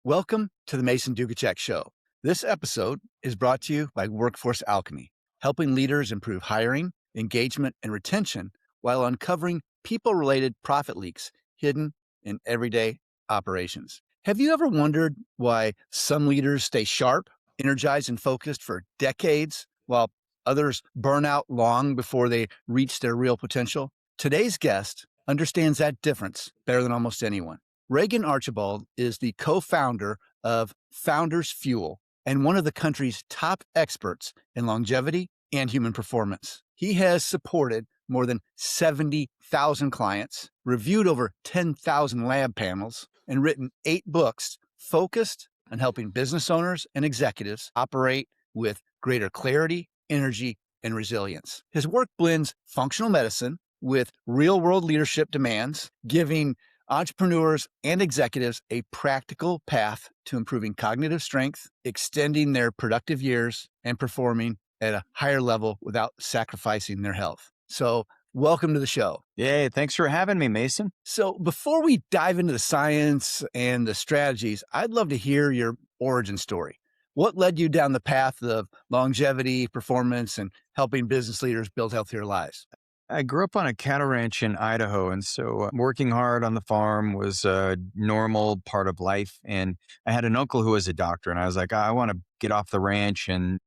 Welcome to the Mason Duchatschek Show. This episode is brought to you by Workforce Alchemy, helping leaders improve hiring, engagement, and retention while uncovering people-related profit leaks hidden in everyday operations. Have you ever wondered why some leaders stay sharp, energized, and focused for decades, while others burn out long before they reach their real potential? Today's guest understands that difference better than almost anyone. Regan Archibald is the co-founder of Founders Fuel and one of the country's top experts in longevity and human performance. He has supported more than 70,000 clients, reviewed over 10,000 lab panels, and written 8 books focused on helping business owners and executives operate with greater clarity, energy, and resilience. His work blends functional medicine with real-world leadership demands, giving entrepreneurs and executives a practical path to improving cognitive strength, extending their productive years, and performing at a higher level without sacrificing their health. So, welcome to the show. Yay, thanks for having me, Mason. So, before we dive into the science and the strategies, I'd love to hear your origin story. What led you down the path of longevity, performance, and helping business leaders build healthier lives? I grew up on a cattle ranch in Idaho, and so working hard on the farm was a normal part of life. And I had an uncle who was a doctor, and I was like, I want to get off the ranch. And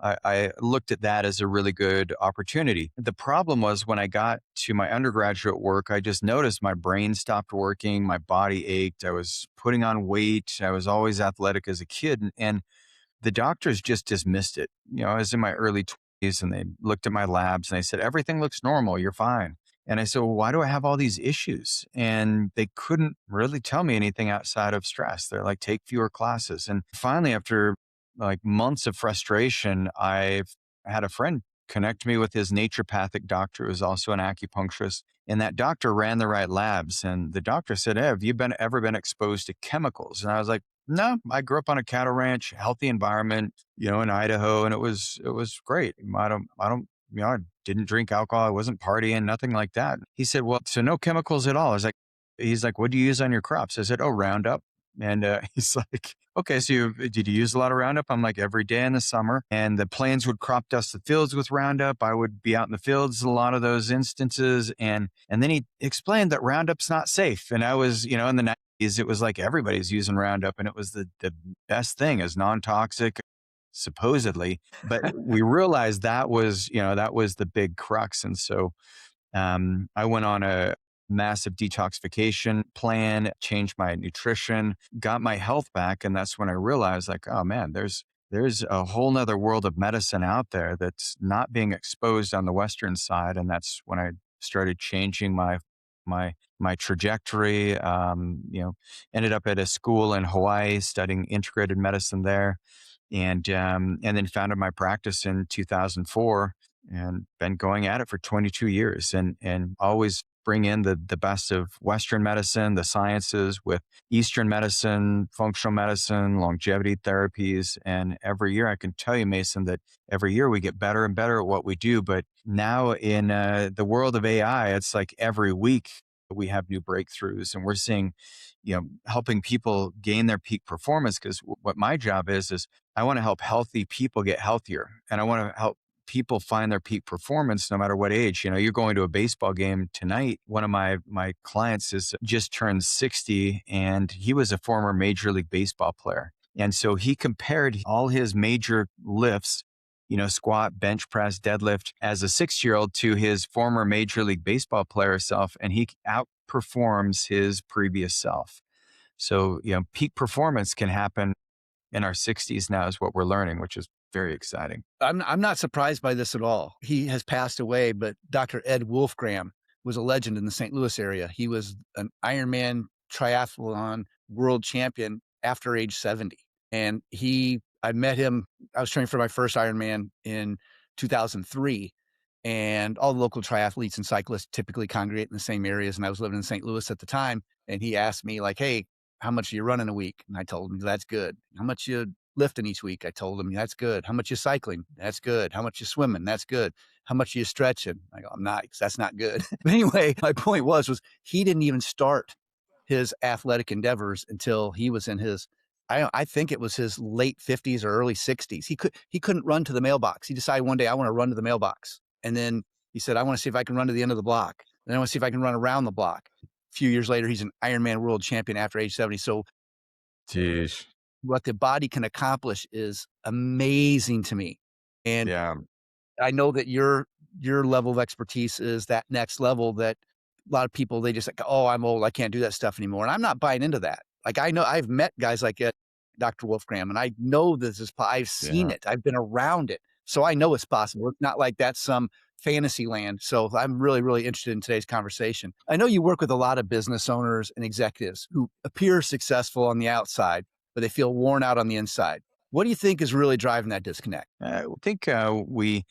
I looked at that as a really good opportunity. The problem was when I got to my undergraduate work, I just noticed my brain stopped working, my body ached, I was putting on weight, I was always athletic as a kid, and the doctors just dismissed it. I was in my early 20s and they looked at my labs and they said, everything looks normal, you're fine. And I said, well, why do I have all these issues? And they couldn't really tell me anything outside of stress. They're like, take fewer classes. And finally, after like months of frustration, I've had a friend connect me with his naturopathic doctor, who is also an acupuncturist. And that doctor ran the right labs. And the doctor said, hey, have you ever been exposed to chemicals? And I was like, no, I grew up on a cattle ranch, healthy environment, in Idaho, and it was great. I didn't drink alcohol, I wasn't partying, nothing like that. He said, well, so no chemicals at all. He's like, what do you use on your crops? I said, oh, Roundup. And he's like, okay, so did you use a lot of Roundup? I'm like, every day in the summer. And the planes would crop dust the fields with Roundup. I would be out in the fields a lot of those instances. And then he explained that Roundup's not safe. And I was, in the 90s, it was like everybody's using Roundup. And it was the best thing, as non-toxic, supposedly. But we realized that was the big crux. And so I went on a massive detoxification plan, changed my nutrition, got my health back. And that's when I realized, like, oh man, there's a whole nother world of medicine out there that's not being exposed on the Western side. And that's when I started changing my trajectory. Ended up at a school in Hawaii studying integrated medicine there, and then founded my practice in 2004 and been going at it for 22 years and always bring in the best of Western medicine, the sciences with Eastern medicine, functional medicine, longevity therapies. And every year, I can tell you, Mason, that every year we get better and better at what we do. But now in the world of AI, it's like every week we have new breakthroughs, and we're seeing, helping people gain their peak performance. Because what my job is I want to help healthy people get healthier, and I want to help people find their peak performance no matter what age. You're going to a baseball game tonight. One of my clients is just turned 60, and he was a former Major League Baseball player. And so he compared all his major lifts, squat, bench press, deadlift, as a 6-year-old to his former Major League Baseball player self, and he outperforms his previous self. So, peak performance can happen in our 60s now, is what we're learning, which is very exciting. I'm not surprised by this at all. He has passed away, but Dr. Ed Wolfgram was a legend in the St. Louis area. He was an Ironman triathlon world champion after age 70. And I met him, I was training for my first Ironman in 2003. And all the local triathletes and cyclists typically congregate in the same areas. And I was living in St. Louis at the time. And he asked me, like, hey, how much are you running a week? And I told him, that's good. How much you lifting each week? I told him, that's good. How much you cycling? That's good. How much you swimming? That's good. How much you stretching? I go, I'm not, 'cause that's not good. But anyway, my point was he didn't even start his athletic endeavors until he was in his I think it was his late 50s or early 60s. He couldn't run to the mailbox. He decided one day, "I wanna run to the mailbox." And then he said, "I wanna see if I can run to the end of the block. And I wanna see if I can run around the block." A few years later, he's an Ironman world champion after age 70. So Jeez. what the body can accomplish is amazing to me. And Yeah. I know that your level of expertise is that next level that a lot of people, they just like, "Oh, I'm old. I can't do that stuff anymore." And I'm not buying into that. Like, I know I've met guys like Dr. Wolfgram, and I know this is I've seen Yeah. it. I've been around it. So I know it's possible. It's not like that's some fantasy land. So I'm really, really interested in today's conversation. I know you work with a lot of business owners and executives who appear successful on the outside, but they feel worn out on the inside. What do you think is really driving that disconnect? I think we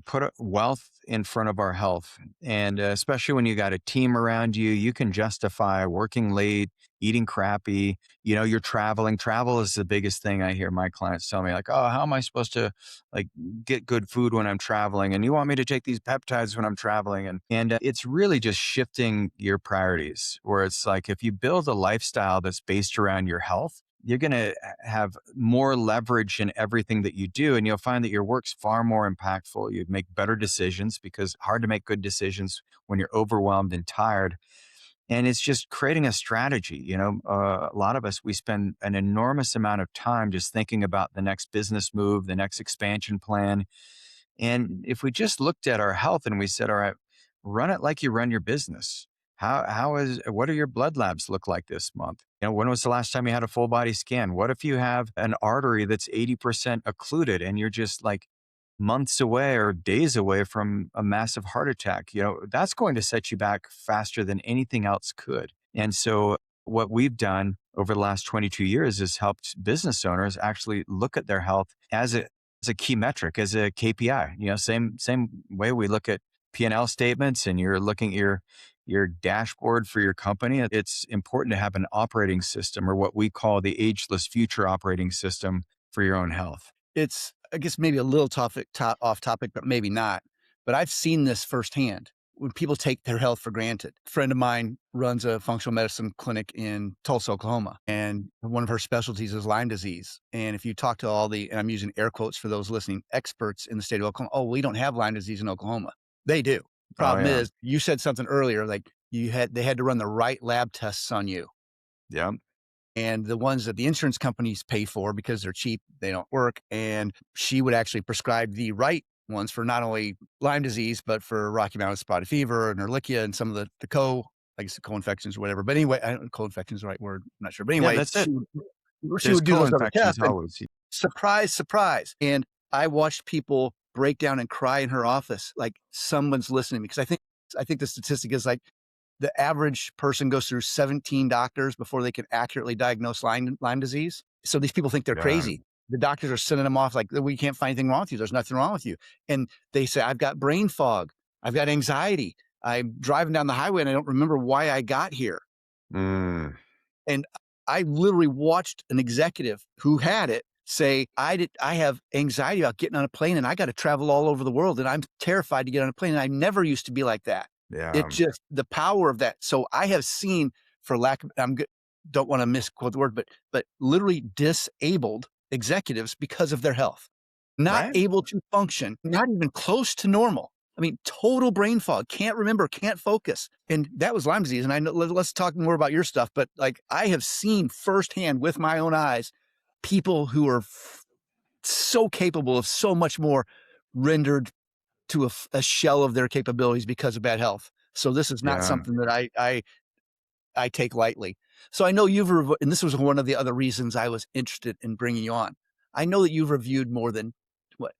put wealth in front of our health, and especially when you got a team around you, you can justify working late, eating crappy. You're traveling. Travel is the biggest thing I hear my clients tell me, like, "Oh, how am I supposed to like get good food when I'm traveling? And you want me to take these peptides when I'm traveling?" And it's really just shifting your priorities. Where it's like if you build a lifestyle that's based around your health, you're going to have more leverage in everything that you do. And you'll find that your work's far more impactful. You'd make better decisions because hard to make good decisions when you're overwhelmed and tired. And it's just creating a strategy. A lot of us, we spend an enormous amount of time just thinking about the next business move, the next expansion plan. And if we just looked at our health and we said, all right, run it like you run your business. What do your blood labs look like this month? When was the last time you had a full body scan? What if you have an artery that's 80% occluded and you're just like months away or days away from a massive heart attack? That's going to set you back faster than anything else could. And so what we've done over the last 22 years is helped business owners actually look at their health as a key metric, as a KPI. Same way we look at P&L statements, and you're looking at your dashboard for your company. It's important to have an operating system, or what we call the ageless future operating system, for your own health. It's, I guess, maybe a little off topic, but maybe not. But I've seen this firsthand when people take their health for granted. A friend of mine runs a functional medicine clinic in Tulsa, Oklahoma, and one of her specialties is Lyme disease. And if you talk to all the, and I'm using air quotes for those listening, experts in the state of Oklahoma, "Oh, we don't have Lyme disease in Oklahoma." They do. Oh Problem yeah. is, you said something earlier, like they had to run the right lab tests on you. Yeah. And the ones that the insurance companies pay for because they're cheap, they don't work. And she would actually prescribe the right ones for not only Lyme disease, but for Rocky Mountain spotted fever and Ehrlichia and some of I guess the co-infections or whatever. But anyway, I don't co-infection is the right word. I'm not sure. But Yeah, anyway, that's it. she There's would do those other co-infections tests and always. surprise, surprise. And I watched people break down and cry in her office, like someone's listening, because I think the statistic is like the average person goes through 17 doctors before they can accurately diagnose Lyme disease. So these people think they're Yeah. crazy. The doctors are sending them off like, "We can't find anything wrong with you. There's nothing wrong with you." And they say, "I've got brain fog. I've got anxiety. I'm driving down the highway and I don't remember why I got here." Mm, And I literally watched an executive who had it say, I have anxiety about getting on a plane and I got to travel all over the world and I'm terrified to get on a plane. And I never used to be like that. It yeah. just, the power of that. So I have seen, for lack of, don't want to misquote the word, but literally disabled executives because of their health, not Right. able to function, not even close to normal. I mean, total brain fog, can't remember, can't focus. And that was Lyme disease. And I know, let's talk more about your stuff, but like I have seen firsthand with my own eyes, people who are so capable of so much more rendered to a shell of their capabilities because of bad health. So this is not Yeah. something that I take lightly. So I know and this was one of the other reasons I was interested in bringing you on. I know that you've reviewed more than what,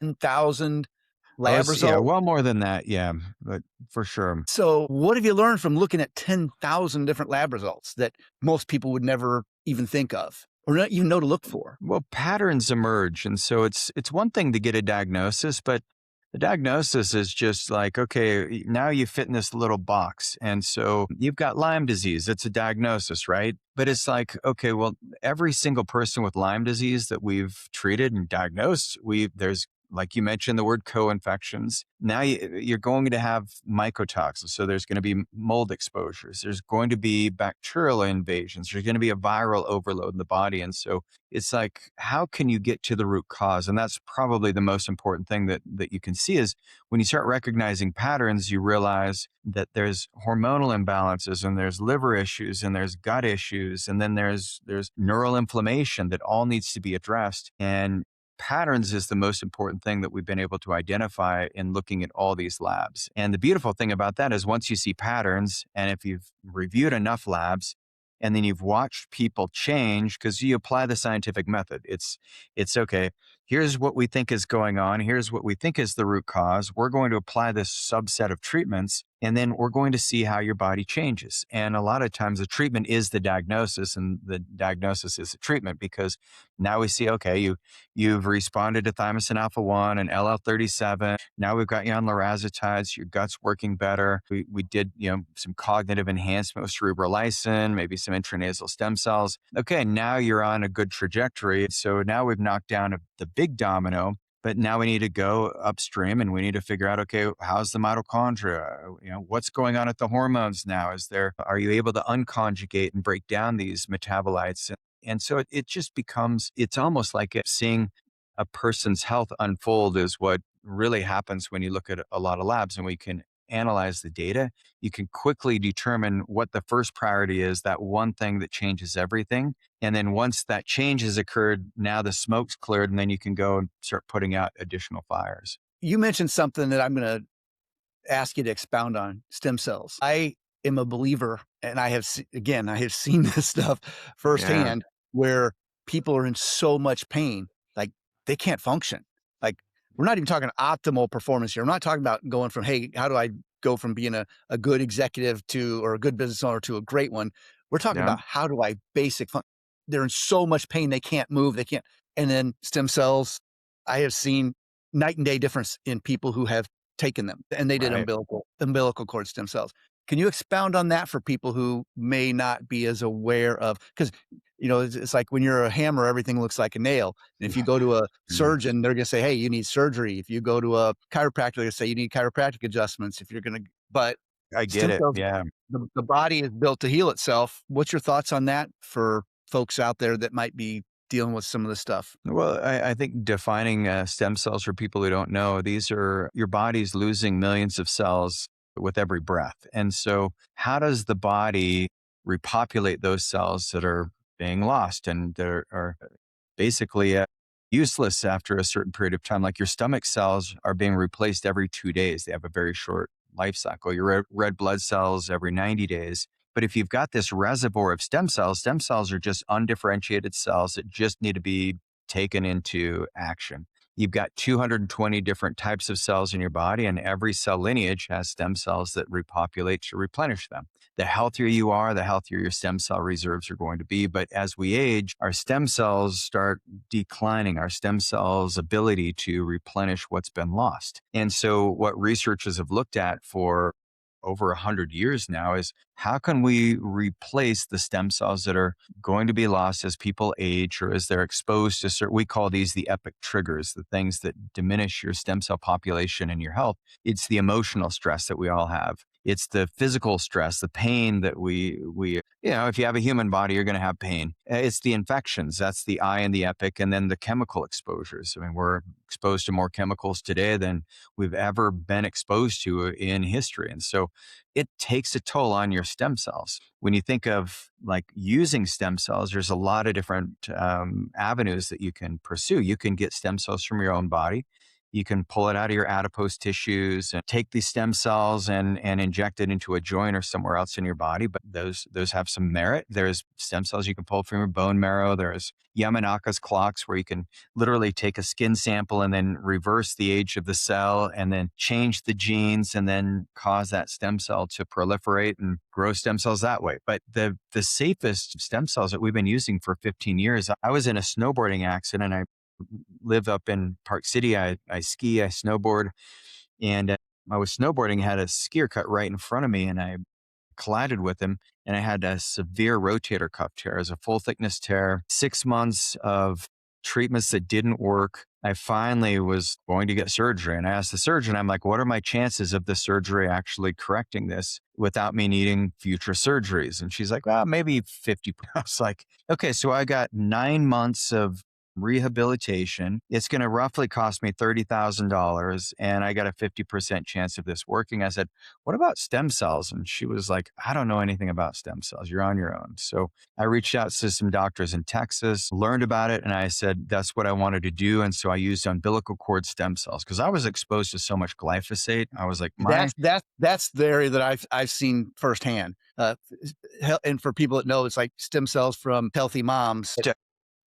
10,000 Oh, lab yeah. results. Well, more than that. Yeah, but for sure. So what have you learned from looking at 10,000 different lab results that most people would never even think of or not even know to look for? Well, patterns emerge, and so it's one thing to get a diagnosis, but the diagnosis is just like, okay, now you fit in this little box, and so you've got Lyme disease. It's a diagnosis, right? But it's like, okay, well, every single person with Lyme disease that we've treated and diagnosed, there's like you mentioned, the word co-infections. Now you're going to have mycotoxins. So there's going to be mold exposures. There's going to be bacterial invasions. There's going to be a viral overload in the body. And so it's like, how can you get to the root cause? And that's probably the most important thing that you can see is when you start recognizing patterns, you realize that there's hormonal imbalances and there's liver issues and there's gut issues. And then there's neural inflammation that all needs to be addressed. And patterns is the most important thing that we've been able to identify in looking at all these labs. And the beautiful thing about that is once you see patterns, and if you've reviewed enough labs, and then you've watched people change because you apply the scientific method. It's okay. Here's what we think is going on. Here's what we think is the root cause. We're going to apply this subset of treatments, and then we're going to see how your body changes. And a lot of times the treatment is the diagnosis, and the diagnosis is the treatment because now we see, okay, you've responded to thymosin alpha 1 and LL37. Now we've got you on lorazotides. Your gut's working better. We did, some cognitive enhancement with cerebral lysin, maybe some intranasal stem cells. Okay, now you're on a good trajectory. So now we've knocked down the big domino, but now we need to go upstream and we need to figure out, okay, how's the mitochondria? What's going on at the hormones now? Are you able to unconjugate and break down these metabolites? And so it just becomes, it's almost like seeing a person's health unfold is what really happens when you look at a lot of labs and we can analyze the data. You can quickly determine what the first priority is, that one thing that changes everything. And then once that change has occurred, now the smoke's cleared and then you can go and start putting out additional fires. You mentioned something that I'm going to ask you to expound on: stem cells. I am a believer, and I have seen this stuff Yeah. firsthand where people are in so much pain, like they can't function. Like, we're not even talking optimal performance here. I'm not talking about going from, hey, how do I go from being a good executive or a good business owner to a great one? We're talking Yeah. about how do I they're in so much pain they can't move, they can't. And then stem cells, I have seen night and day difference in people who have taken them, and they did Right. umbilical cord stem cells. Can you expound on that for people who may not be as aware of? Because it's like when you're a hammer, everything looks like a nail. And if you go to a Yeah. surgeon, they're going to say, "Hey, you need surgery." If you go to a chiropractor, they're going to say you need chiropractic adjustments. But I get stem it. cells, Yeah. the body is built to heal itself. What's your thoughts on that for folks out there that might be dealing with some of this stuff? Well, I think defining stem cells for people who don't know, these are your body's losing millions of cells with every breath. And so, how does the body repopulate those cells that are being lost and that are basically useless after a certain period of time? Like your stomach cells are being replaced every 2 days, they have a very short life cycle. Your red blood cells every 90 days. But if you've got this reservoir of stem cells are just undifferentiated cells that just need to be taken into action. You've got 220 different types of cells in your body, and every cell lineage has stem cells that repopulate to replenish them. The healthier you are, the healthier your stem cell reserves are going to be. But as we age, our stem cells start declining, our stem cells' ability to replenish what's been lost. And so, what researchers have looked at for over 100 years now is how can we replace the stem cells that are going to be lost as people age or as they're exposed to certain, we call these the epic triggers, the things that diminish your stem cell population and your health. It's the emotional stress that we all have. It's the physical stress, the pain that if you have a human body, you're going to have pain. It's the infections. That's the I and the epic. And then the chemical exposures. I mean, we're exposed to more chemicals today than we've ever been exposed to in history. And so it takes a toll on your stem cells. When you think of like using stem cells, there's a lot of different avenues that you can pursue. You can get stem cells from your own body. You can pull it out of your adipose tissues and take these stem cells and inject it into a joint or somewhere else in your body. But those have some merit. There's stem cells you can pull from your bone marrow. There's Yamanaka's clocks where you can literally take a skin sample and then reverse the age of the cell and then change the genes and then cause that stem cell to proliferate and grow stem cells that way. But the safest stem cells that we've been using for 15 years, I was in a snowboarding accident. I live up in Park City. I ski, I snowboard, and I was snowboarding, had a skier cut right in front of me, and I collided with him, and I had a severe rotator cuff tear. It was a full thickness tear, 6 months of treatments that didn't work. I finally was going to get surgery. And I asked the surgeon, I'm like, what are my chances of the surgery actually correcting this without me needing future surgeries? And she's like, well, maybe 50. I was like, okay, so I got 9 months of rehabilitation. It's going to roughly cost me $30,000 and I got a 50% chance of this working. I said, what about stem cells? And she was like, I don't know anything about stem cells. You're on your own. So I reached out to some doctors in Texas, learned about it, and I said, that's what I wanted to do. And so I used umbilical cord stem cells because I was exposed to so much glyphosate. I was like, That's the area that I've seen firsthand. And for people that know, it's like stem cells from healthy moms.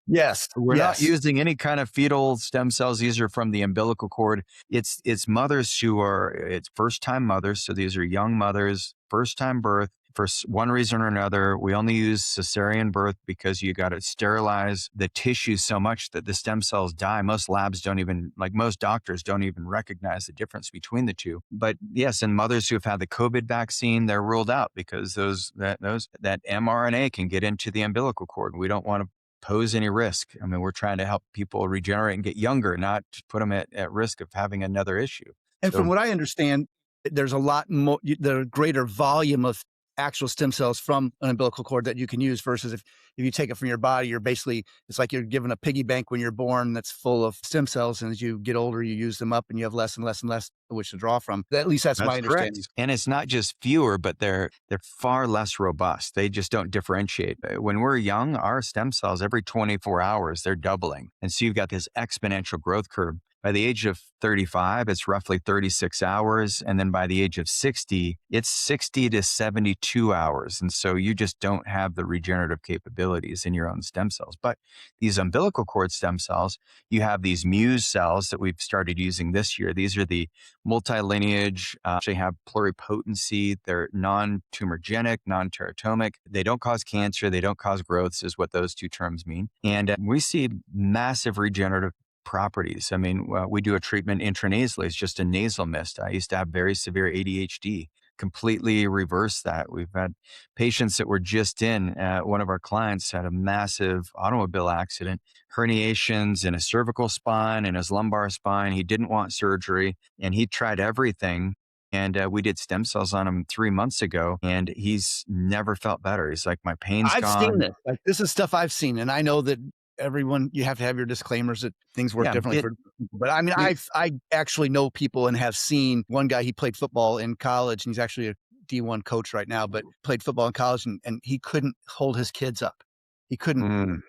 Yes, we're not yes. using any kind of fetal stem cells. These are from the umbilical cord. It's mothers who are it's first time mothers. So these are young mothers, first time birth. For one reason or another, we only use cesarean birth because you got to sterilize the tissue so much that the stem cells die. Most labs don't even, like most doctors, don't even recognize the difference between the two. But yes, in mothers who have had the COVID vaccine, they're ruled out because that mRNA can get into the umbilical cord. We don't want to pose any risk. I mean, we're trying to help people regenerate and get younger, not to put them at risk of having another issue. And from So what I understand, there's a lot more, the greater volume of actual stem cells from an umbilical cord that you can use versus if you take it from your body, you're basically, it's like you're given a piggy bank when you're born that's full of stem cells. And as you get older, you use them up and you have less and less and less which to draw from. At least that's my that's understanding. correct. And it's not just fewer, but they're far less robust. They just don't differentiate. When we're young, our stem cells every 24 hours, they're doubling. And so you've got this exponential growth curve. By the age of 35, it's roughly 36 hours. And then by the age of 60, it's 60 to 72 hours. And so you just don't have the regenerative capabilities in your own stem cells. But these umbilical cord stem cells, you have these Muse cells that we've started using this year. These are the multilineage, they have pluripotency. They're non-tumorigenic, non-teratomic. They don't cause cancer. They don't cause growths is what those two terms mean. And we see massive regenerative properties. I mean, we do a treatment intranasally. It's just a nasal mist. I used to have very severe ADHD, completely reversed that. We've had patients that were just in, one of our clients had a massive automobile accident, herniations in his cervical spine and his lumbar spine. He didn't want surgery and he tried everything. And we did stem cells on him 3 months ago and he's never felt better. He's like, my pain's I've seen gone. this. Like, this is stuff I've seen. And I know that everyone, you have to have your disclaimers that things work Yeah. differently for people. But I mean, We, I actually know people and have seen one guy, he played football in college and he's actually a D1 coach right now, but played football in college and he couldn't hold his kids up. He couldn't, mm,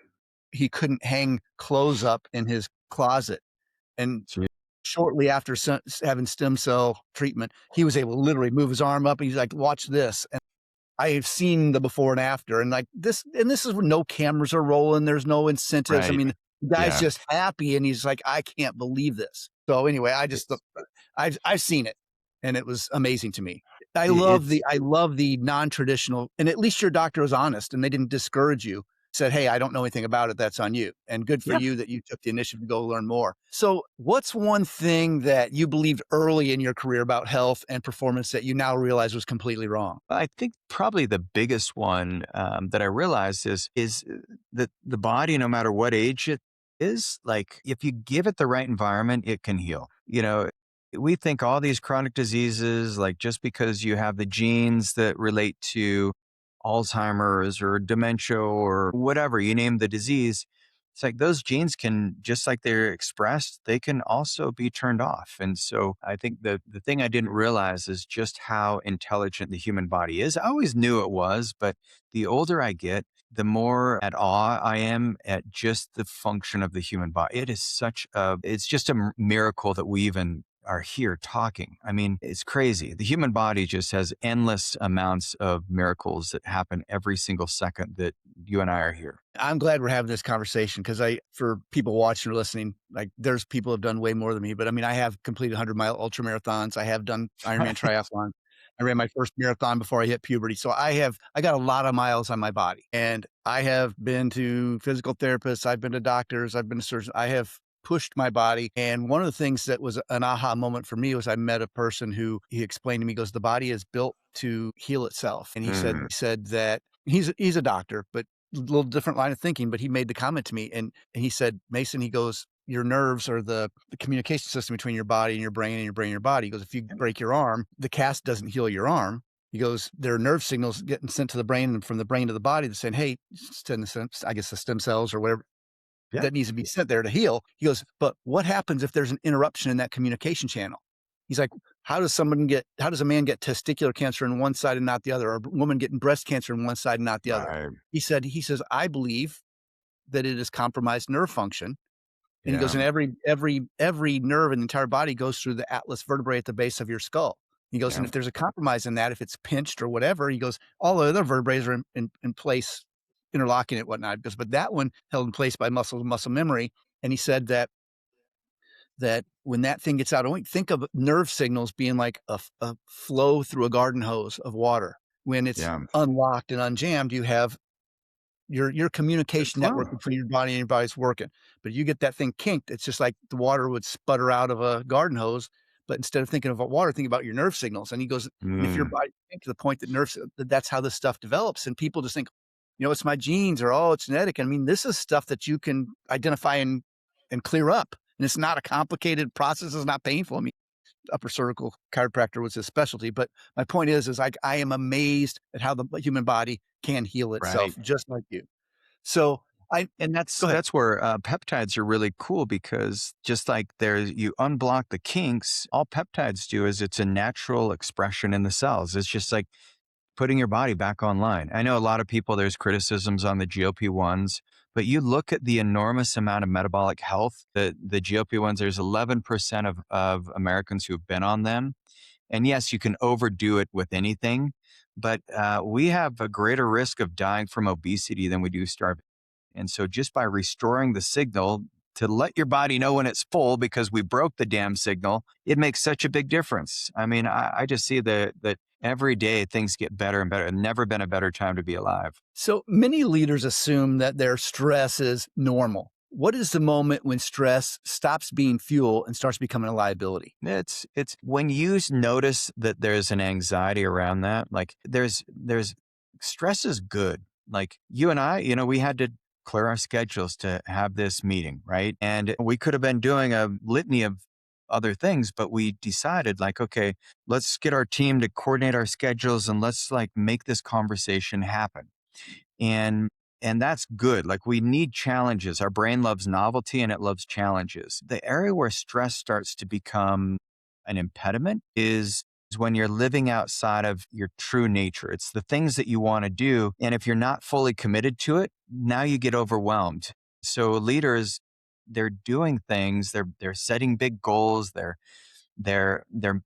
he couldn't hang clothes up in his closet. And shortly after having stem cell treatment, he was able to literally move his arm up. And he's like, watch this. I've seen the before and after and like this, and this is when no cameras are rolling. There's no incentives. I right. mean, the guy's Yeah. just happy and he's like, I can't believe this. So anyway, I've seen it and it was amazing to me. It's I love the non-traditional, and at least your doctor was honest and they didn't discourage you. Said, hey, I don't know anything about it. That's on you. And good for yeah. you that you took the initiative to go learn more. So what's one thing that you believed early in your career about health and performance that you now realize was completely wrong? I think probably the biggest one that I realized is that the body, no matter what age it is, like if you give it the right environment, it can heal. You know, we think all these chronic diseases, like just because you have the genes that relate to Alzheimer's or dementia or whatever, you name the disease, it's like those genes can, just like they're expressed, they can also be turned off. And so I think the thing I didn't realize is just how intelligent the human body is. I always knew it was, but the older I get, the more at awe I am at just the function of the human body. It's just a miracle that we even are here talking. I mean, it's crazy. The human body just has endless amounts of miracles that happen every single second that you and I are here. I'm glad we're having this conversation because for people watching or listening, like there's people who have done way more than me, but I mean, I have completed 100-mile ultra marathons. I have done Ironman triathlon. I ran my first marathon before I hit puberty. So I got a lot of miles on my body and I have been to physical therapists. I've been to doctors. I've been to surgeons. I have pushed my body. And one of the things that was an aha moment for me was I met a person who he explained to me, he goes, the body is built to heal itself. And he Mm, said that he's a doctor, but little different line of thinking, but he made the comment to me and he said, "Mason," he goes, "your nerves are the communication system between your body and your brain and your brain and your body." He goes, "If you break your arm, the cast doesn't heal your arm." He goes, "There are nerve signals getting sent to the brain and from the brain to the body that's saying, 'Hey,' send the stem I guess the stem cells or whatever Yeah. that needs to be sent there to heal." He goes, "But what happens if there's an interruption in that communication channel?" He's like, how does a man get testicular cancer in one side and not the other, or a woman getting breast cancer in one side and not the other?" Right. He says, "I believe that it is compromised nerve function." And he goes, Yeah. "And every nerve in the entire body goes through the atlas vertebrae at the base of your skull." He goes, "And Yeah. if there's a compromise in that, if it's pinched or whatever," he goes, "all the other vertebrae are in place, interlocking it, whatnot." He goes, "But that one held in place by muscle memory." And he said that when that thing gets out, don't think of nerve signals being like a flow through a garden hose of water. When it's Yeah. unlocked and unjammed, you have your Good communication flow. network between your body and your body's working. But you get that thing kinked, it's just like the water would sputter out of a garden hose. But instead of thinking about water, think about your nerve signals. And he goes, and if your Mm. body to the point that that's how this stuff develops. And people just think, it's my genes or oh, it's genetic. I mean, this is stuff that you can identify and clear up. And it's not a complicated process. It's not painful. I mean, upper cervical chiropractor was his specialty. But my point is like I am amazed at how the human body can heal Right. itself, just like you. So I And go ahead. that's where peptides are really cool because just like there, you unblock the kinks. All peptides do is it's a natural expression in the cells. It's just like putting your body back online. I know a lot of people, there's criticisms on the GLP-1s, but you look at the enormous amount of metabolic health that the GLP-1s, there's 11% of Americans who have been on them. And yes, you can overdo it with anything, but we have a greater risk of dying from obesity than we do starvation. And so just by restoring the signal to let your body know when it's full because we broke the damn signal, it makes such a big difference. I mean, I just see that every day things get better and better. Never been a better time to be alive. So many leaders assume that their stress is normal. What is the moment when stress stops being fuel and starts becoming a liability? It's when you notice that there's an anxiety around that, like there's stress is good. Like you and I, we had to clear our schedules to have this meeting, right? And we could have been doing a litany of other things, but we decided like, okay, let's get our team to coordinate our schedules and let's like make this conversation happen. And and that's good. Like we need challenges. Our brain loves novelty and it loves challenges. The area where stress starts to become an impediment is when you're living outside of your true nature. It's the things that you want to do. And if you're not fully committed to it, now you get overwhelmed. So leaders, they're doing things, they're setting big goals, they're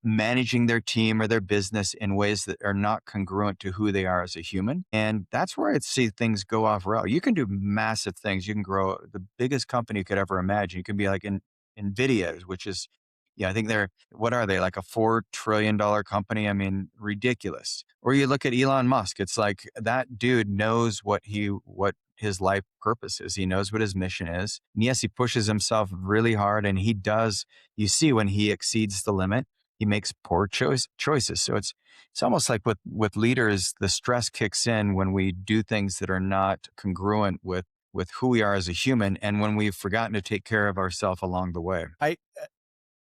managing their team or their business in ways that are not congruent to who they are as a human. And that's where I see things go off rail. You can do massive things. You can grow the biggest company you could ever imagine. You can be like in Nvidia, which is, yeah, I think what are they, like a $4 trillion company? I mean, ridiculous. Or you look at Elon Musk, it's like that dude knows what his life purpose is. He knows what his mission is. And yes, he pushes himself really hard and he does, you see when he exceeds the limit, he makes poor choices. So it's almost like with leaders, the stress kicks in when we do things that are not congruent with who we are as a human and when we've forgotten to take care of ourselves along the way.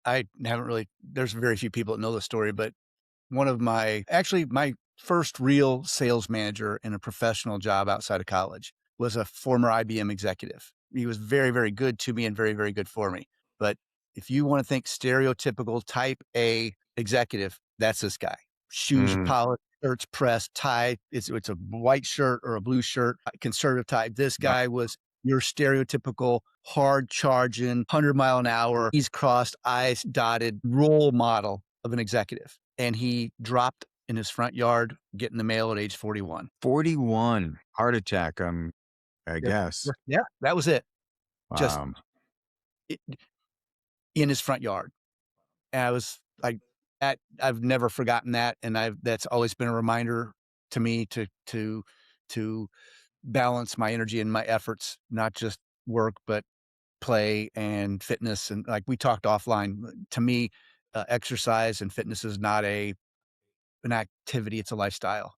I haven't really, there's very few people that know the story, but my first real sales manager in a professional job outside of college was a former IBM executive. He was very, very good to me and very, very good for me. But if you want to think stereotypical type A executive, that's this guy. Shoes Mm, polished, shirts pressed, tie. It's a white shirt or a blue shirt, conservative type. This yep. guy was your stereotypical hard charging, 100-mile an hour, T's crossed, I's dotted role model of an executive. And he dropped in his front yard, getting the mail at age 41. 41 heart attack. I Yep. guess. Yeah, that was it. Just Wow. I in his front yard. And I was like, that I've never forgotten that, and that's always been a reminder to me to balance my energy and my efforts, not just work, but play and fitness. And like we talked offline, to me, exercise and fitness is not an activity, it's a lifestyle.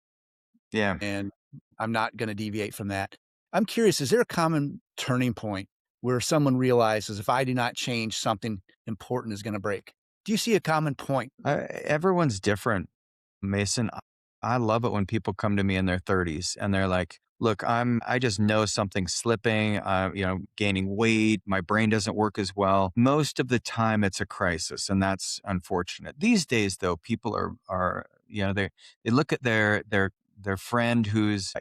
Yeah. And I'm not gonna deviate from that. I'm curious, is there a common turning point where someone realizes if I do not change, something important is going to break? Do you see a common point? Everyone's different, Mason. I love it when people come to me in their 30s and they're like, "Look, I just know something's slipping. Gaining weight. My brain doesn't work as well." Most of the time, it's a crisis, and that's unfortunate. These days, though, people are they look at their friend who's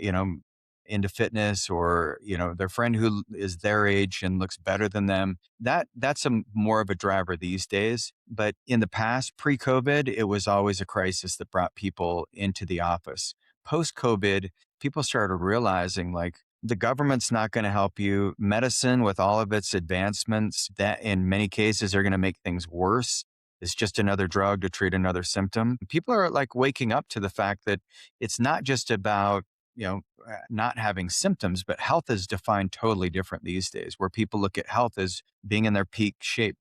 into fitness, or their friend who is their age and looks better than them. That's more of a driver these days. But in the past, pre-COVID, it was always a crisis that brought people into the office. Post-COVID, people started realizing, like, the government's not going to help you. Medicine, with all of its advancements, that in many cases are going to make things worse. It's just another drug to treat another symptom. People are like waking up to the fact that it's not just about not having symptoms, but health is defined totally different these days, where people look at health as being in their peak shape,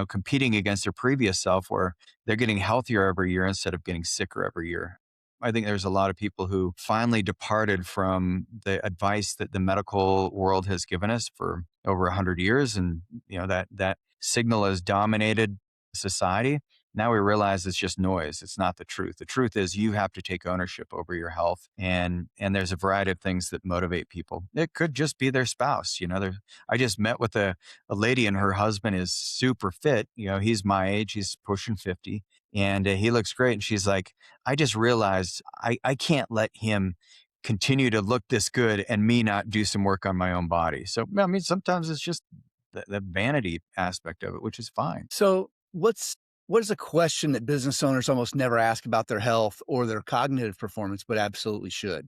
competing against their previous self, where they're getting healthier every year instead of getting sicker every year. I think there's a lot of people who finally departed from the advice that the medical world has given us for over 100 years. And, that signal has dominated society. Now we realize it's just noise. It's not the truth. The truth is you have to take ownership over your health. And there's a variety of things that motivate people. It could just be their spouse. I just met with a lady, and her husband is super fit. He's my age, he's pushing 50, and he looks great. And she's like, I just realized I can't let him continue to look this good and me not do some work on my own body. So, I mean, sometimes it's just the vanity aspect of it, which is fine. So, what is a question that business owners almost never ask about their health or their cognitive performance, but absolutely should?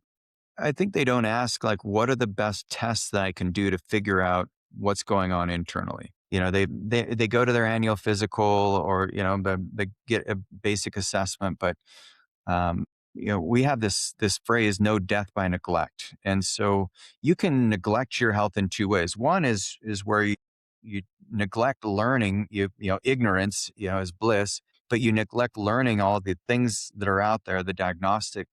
I think they don't ask, like, what are the best tests that I can do to figure out what's going on internally? They go to their annual physical, or they get a basic assessment, but um, we have this phrase, "no death by neglect," and so you can neglect your health in two ways. One is where you neglect learning. Ignorance, is bliss, but you neglect learning all the things that are out there, the diagnostic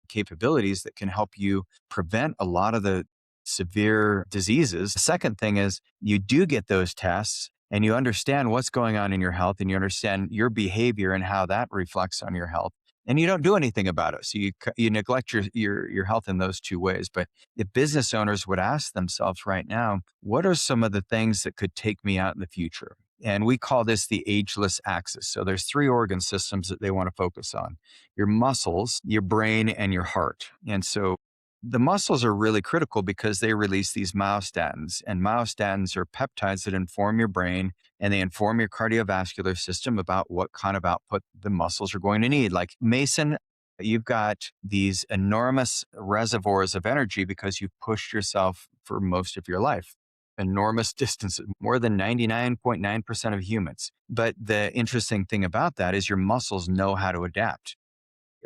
capabilities that can help you prevent a lot of the severe diseases. The second thing is you do get those tests and you understand what's going on in your health, and you understand your behavior and how that reflects on your health. And you don't do anything about it. So you neglect your health in those two ways. But if business owners would ask themselves right now, what are some of the things that could take me out in the future? And we call this the ageless axis. So there's three organ systems that they want to focus on: your muscles, your brain, and your heart. And so the muscles are really critical because they release these myostatins, and myostatins are peptides that inform your brain, and they inform your cardiovascular system about what kind of output the muscles are going to need. Like, Mason, you've got these enormous reservoirs of energy because you've pushed yourself for most of your life. Enormous distances, more than 99.9% of humans. But the interesting thing about that is your muscles know how to adapt.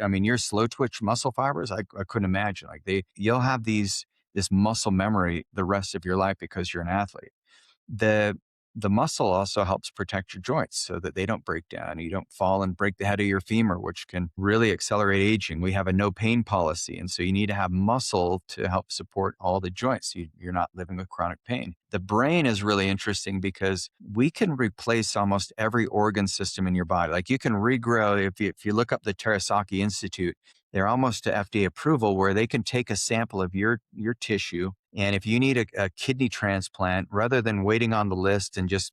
I mean, your slow twitch muscle fibers, I couldn't imagine. Like, you'll have this muscle memory the rest of your life because you're an athlete. The the muscle also helps protect your joints so that they don't break down. You don't fall and break the head of your femur, which can really accelerate aging. We have a no pain policy. And so you need to have muscle to help support all the joints. You're not living with chronic pain. The brain is really interesting because we can replace almost every organ system in your body. Like, you can regrow. If you look up the Terasaki Institute, they're almost to FDA approval, where they can take a sample of your tissue. And if you need a kidney transplant, rather than waiting on the list and just,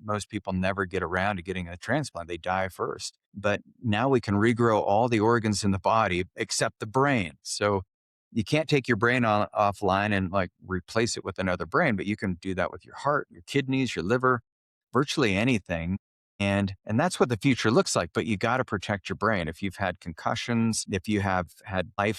most people never get around to getting a transplant, they die first. But now we can regrow all the organs in the body except the brain. So you can't take your brain offline and, like, replace it with another brain, but you can do that with your heart, your kidneys, your liver, virtually anything. And that's what the future looks like. But you got to protect your brain. If you've had concussions, if you have had a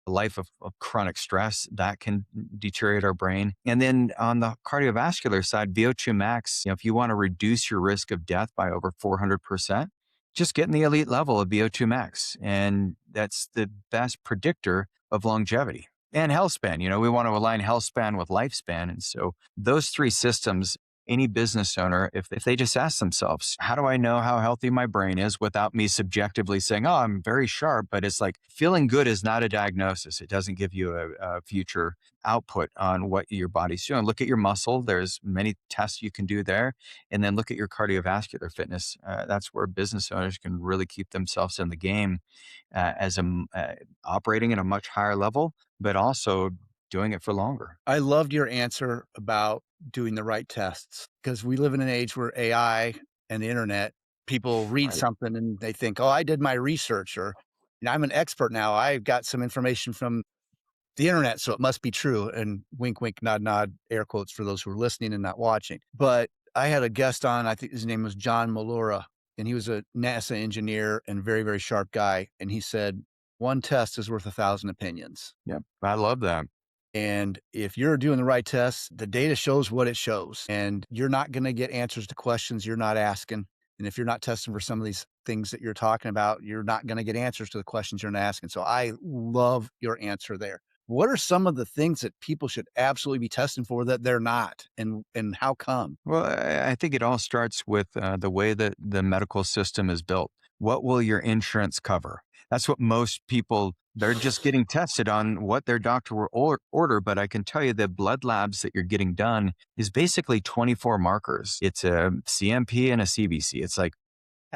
life of chronic stress, that can deteriorate our brain. And then on the cardiovascular side, VO2 max, if you want to reduce your risk of death by over 400%, just get in the elite level of VO2 max. And that's the best predictor of longevity and health span. We want to align health span with lifespan. And so those three systems any business owner, if they just ask themselves, how do I know how healthy my brain is without me subjectively saying, oh, I'm very sharp? But it's like feeling good is not a diagnosis. It doesn't give you a future output on what your body's doing. Look at your muscle. There's many tests you can do there. And then look at your cardiovascular fitness. That's where business owners can really keep themselves in the game operating at a much higher level, but also doing it for longer. I loved your answer about doing the right tests because we live in an age where AI and the internet, people read Right. something and they think, oh, I did my research, or I'm an expert now. I've got some information from the internet, so it must be true. And wink, wink, nod, nod, air quotes for those who are listening and not watching. But I had a guest on, I think his name was John Malura, and he was a NASA engineer and very, very sharp guy. And he said, one test is worth 1,000 opinions. Yeah. I love that. And if you're doing the right tests, the data shows what it shows, and you're not going to get answers to questions you're not asking. And if you're not testing for some of these things that you're talking about, you're not going to get answers to the questions you're not asking. So I love your answer there. What are some of the things that people should absolutely be testing for that they're not, and how come? Well, I think it all starts with the way that the medical system is built. What will your insurance cover? That's what most people, they're just getting tested on what their doctor will order. But I can tell you the blood labs that you're getting done is basically 24 markers. It's a CMP and a CBC. It's like,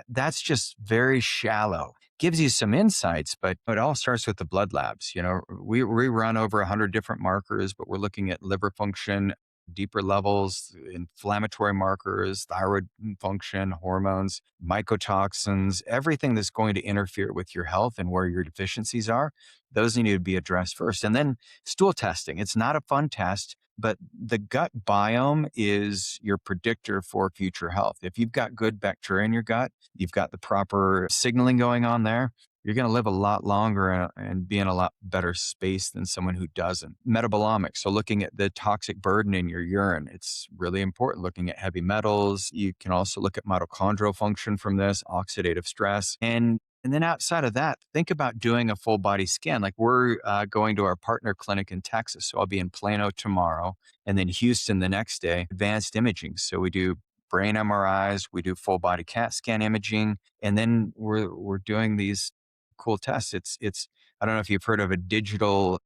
that's just very shallow. Gives you some insights, but it all starts with the blood labs. We run over 100 different markers, but we're looking at liver function, deeper levels, inflammatory markers, thyroid function, hormones, mycotoxins, everything that's going to interfere with your health and where your deficiencies are. Those need to be addressed first. And then stool testing. It's not a fun test, but the gut biome is your predictor for future health. If you've got good bacteria in your gut, you've got the proper signaling going on there, you're going to live a lot longer and be in a lot better space than someone who doesn't. Metabolomics, so looking at the toxic burden in your urine, it's really important. Looking at heavy metals, you can also look at mitochondrial function from this, oxidative stress, and then outside of that, think about doing a full body scan. Like we're going to our partner clinic in Texas, so I'll be in Plano tomorrow, and then Houston the next day. Advanced imaging, so we do brain MRIs, we do full body CAT scan imaging, and then we're doing these cool tests. It's I don't know if you've heard of a digital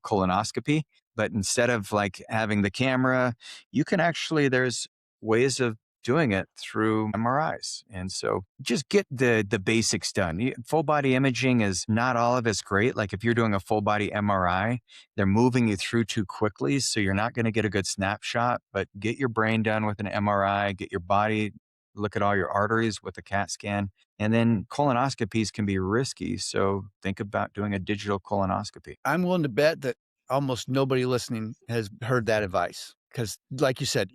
colonoscopy, but instead of like having the camera, you can actually there's ways of doing it through MRIs. And so just get the basics done. Full body imaging is not all of it's great. Like if you're doing a full body MRI, they're moving you through too quickly. So you're not going to get a good snapshot, but get your brain done with an MRI, get your body, look at all your arteries with a CAT scan. And then colonoscopies can be risky. So think about doing a digital colonoscopy. I'm willing to bet that almost nobody listening has heard that advice because, like you said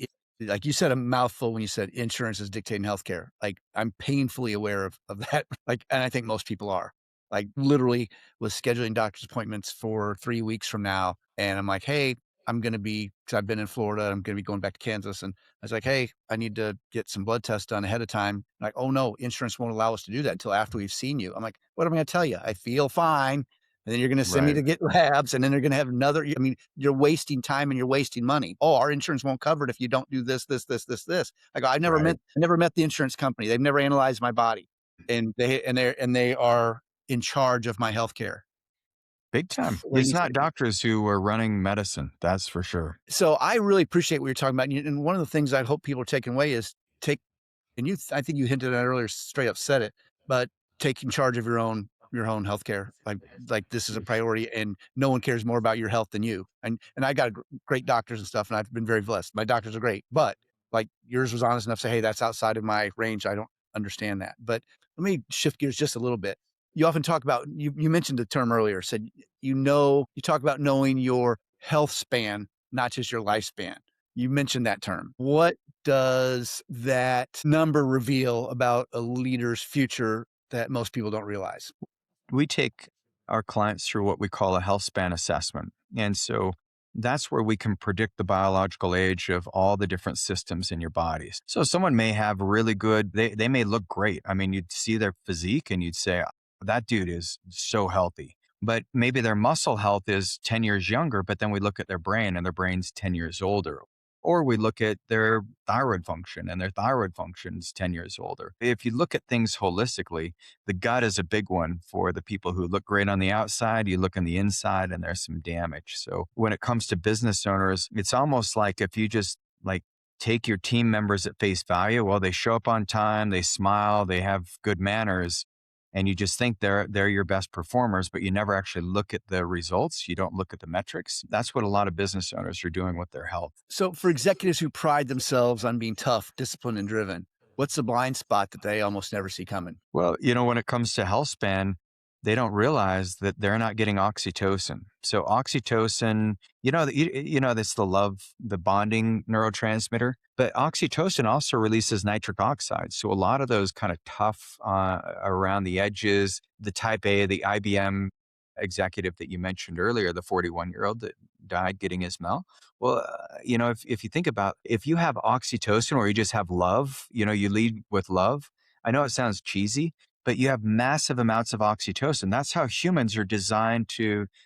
a mouthful when you said insurance is dictating healthcare. Like I'm painfully aware of that. Like, and I think most people are. Like literally was scheduling doctor's appointments for 3 weeks from now, and I'm like, hey, I'm going to be because I've been in Florida. I'm going to be going back to Kansas, and I was like, hey, I need to get some blood tests done ahead of time. Like, oh no, insurance won't allow us to do that until after we've seen you. I'm like, what am I going to tell you? I feel fine. And then you're going to send me Right. to get labs, and then they're going to have another. I mean, you're wasting time and you're wasting money. Oh, our insurance won't cover it if you don't do this, this, this, this, this. I go, Right. I never met the insurance company. They've never analyzed my body, and they are in charge of my health care. Big time. It's not Crazy. doctors who are running medicine. That's for sure. So I really appreciate what you're talking about. And one of the things I hope people are taking away is take, and I think you hinted at it earlier, straight up said it, but taking charge of your own healthcare. Like this is a priority, and no one cares more about your health than you. And I got great doctors and stuff, and I've been very blessed. My doctors are great, but like yours was honest enough to say, hey, that's outside of my range. I don't understand that. But let me shift gears just a little bit. You often talk about you mentioned the term earlier, said you talk about knowing your health span, not just your lifespan. You mentioned that term. What does that number reveal about a leader's future that most people don't realize? We take our clients through what we call a health span assessment. And so that's where we can predict the biological age of all the different systems in your bodies. So someone may have really good, they may look great. I mean, you'd see their physique and you'd say, that dude is so healthy. But maybe their muscle health is 10 years younger, but then we look at their brain and their brain's 10 years older. Or we look at their thyroid function, and their thyroid function's 10 years older. If you look at things holistically, the gut is a big one for the people who look great on the outside. You look on the inside and there's some damage. So when it comes to business owners, it's almost like if you just like take your team members at face value, well, they show up on time, they smile, they have good manners, and you just think they're your best performers, but you never actually look at the results. You don't look at the metrics. That's what a lot of business owners are doing with their health. So, for executives who pride themselves on being tough, disciplined, and driven, what's the blind spot that they almost never see coming? Well, when it comes to health span, they don't realize that they're not getting oxytocin. So oxytocin, that's the bonding neurotransmitter. But oxytocin also releases nitric oxide. So a lot of those kind of tough around the edges, the type A, the IBM executive that you mentioned earlier, the 41-year-old that died getting his Mel. Well, if you think about if you have oxytocin or you just have love, you lead with love. I know it sounds cheesy, but you have massive amounts of oxytocin. That's how humans are designed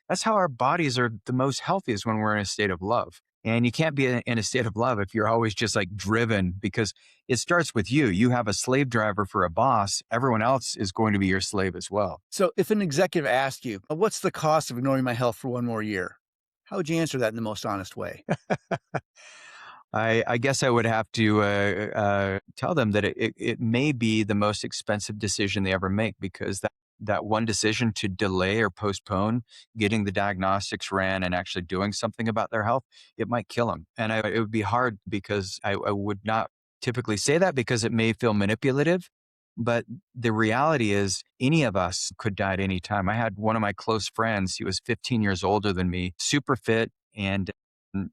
that's how our bodies are the most healthiest when we're in a state of love. And you can't be in a state of love if you're always just like driven because it starts with you. You have a slave driver for a boss. Everyone else is going to be your slave as well. So, if an executive asked you, what's the cost of ignoring my health for one more year? How would you answer that in the most honest way? I guess I would have to tell them that it may be the most expensive decision they ever make because that one decision to delay or postpone getting the diagnostics ran and actually doing something about their health, it might kill them. And it would be hard because I would not typically say that because it may feel manipulative. But the reality is, any of us could die at any time. I had one of my close friends, he was 15 years older than me, super fit, and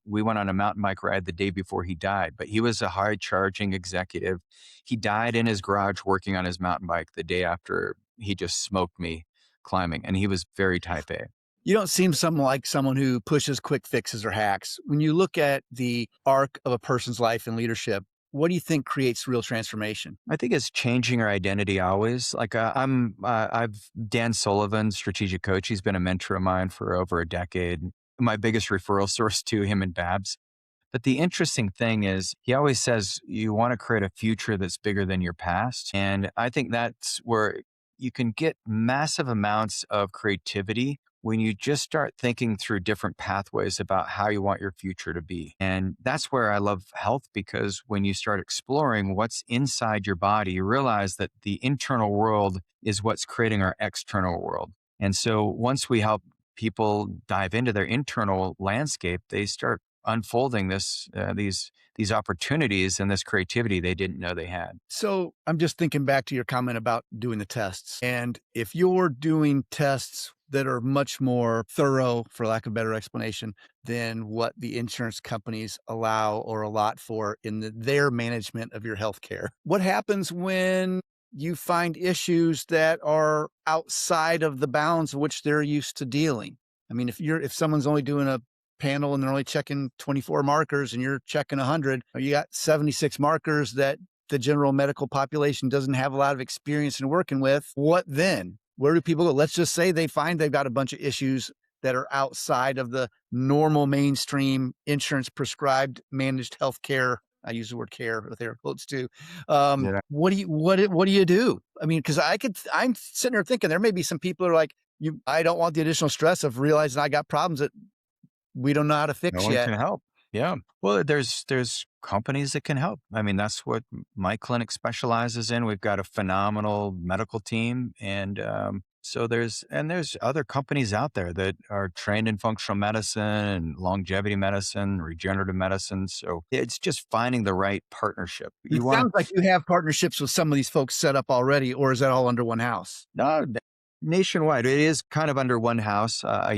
we went on a mountain bike ride the day before he died, but he was a high charging executive. He died in his garage working on his mountain bike the day after he just smoked me climbing. And he was very type A. You don't seem like someone who pushes quick fixes or hacks. When you look at the arc of a person's life and leadership, what do you think creates real transformation? I think it's changing our identity always. Like I've Dan Sullivan, strategic coach. He's been a mentor of mine for over a decade. My biggest referral source to him and Babs. But the interesting thing is, he always says you want to create a future that's bigger than your past. And I think that's where you can get massive amounts of creativity when you just start thinking through different pathways about how you want your future to be. And that's where I love health because when you start exploring what's inside your body, you realize that the internal world is what's creating our external world. And so once we help people dive into their internal landscape, they start unfolding these opportunities and this creativity they didn't know they had. So I'm just thinking back to your comment about doing the tests. And if you're doing tests that are much more thorough, for lack of a better explanation, than what the insurance companies allow or allot for in their management of your healthcare, what happens when you find issues that are outside of the bounds of which they're used to dealing? I mean, if someone's only doing a panel and they're only checking 24 markers and you're checking 100, or you got 76 markers that the general medical population doesn't have a lot of experience in working with, what then? Where do people go? Let's just say they find they've got a bunch of issues that are outside of the normal mainstream insurance prescribed managed healthcare. I use the word care with air quotes too. Yeah. What do you do? I mean, because I'm sitting there thinking there may be some people who are like, I don't want the additional stress of realizing I got problems that we don't know how to No fix one yet. can help. Yeah. Well, there's companies that can help. I mean, that's what my clinic specializes in. We've got a phenomenal medical team, and so there's other companies out there that are trained in functional medicine and longevity medicine, regenerative medicine. So it's just finding the right partnership. It You want sounds like you have partnerships with some of these folks set up already, or is that all under one house? No, nationwide. It is kind of under one house. I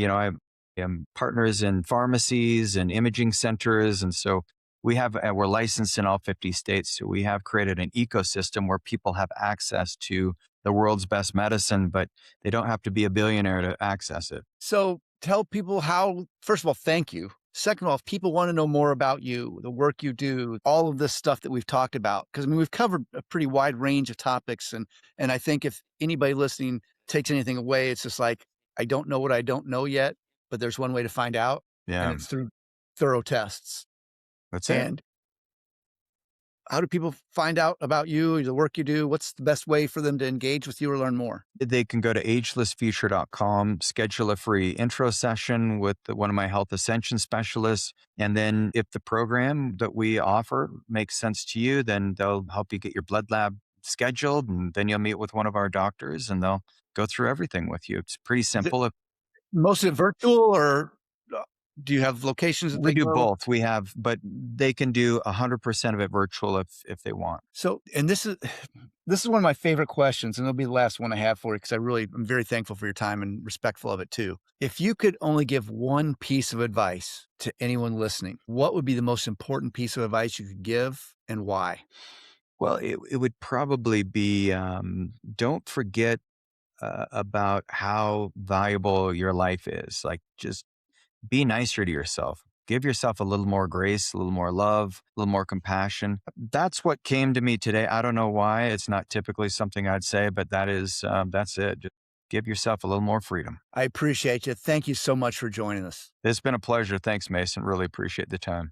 am partners in pharmacies and imaging centers, and so we're licensed in all 50 states. So we have created an ecosystem where people have access to the world's best medicine, but they don't have to be a billionaire to access it. So tell people how, first of all, thank you. Second of all, if people want to know more about you, the work you do, all of this stuff that we've talked about, because I mean, we've covered a pretty wide range of topics. And I think if anybody listening takes anything away, it's just like, I don't know what I don't know yet, but there's one way to find out, and Yeah. it's through thorough tests. That's it. And how do people find out about you, the work you do? What's the best way for them to engage with you or learn more? They can go to agelessfuture.com, schedule a free intro session with one of my health ascension specialists. And then if the program that we offer makes sense to you, then they'll help you get your blood lab scheduled. And then you'll meet with one of our doctors and they'll go through everything with you. It's pretty Is it simple. most of it virtual or uh, do you have locations that We they do go? both. But they can do 100% of it virtual if they want. So, and this is one of my favorite questions, and it'll be the last one I have for you because I'm very thankful for your time and respectful of it too. If you could only give one piece of advice to anyone listening, what would be the most important piece of advice you could give and why? Well, it would probably be don't forget about how valuable your life is. Like, just be nicer to yourself. Give yourself a little more grace, a little more love, a little more compassion. That's what came to me today. I don't know why. It's not typically something I'd say, but that's it. Just give yourself a little more freedom. I appreciate you. Thank you so much for joining us. It's been a pleasure. Thanks, Mason. Really appreciate the time.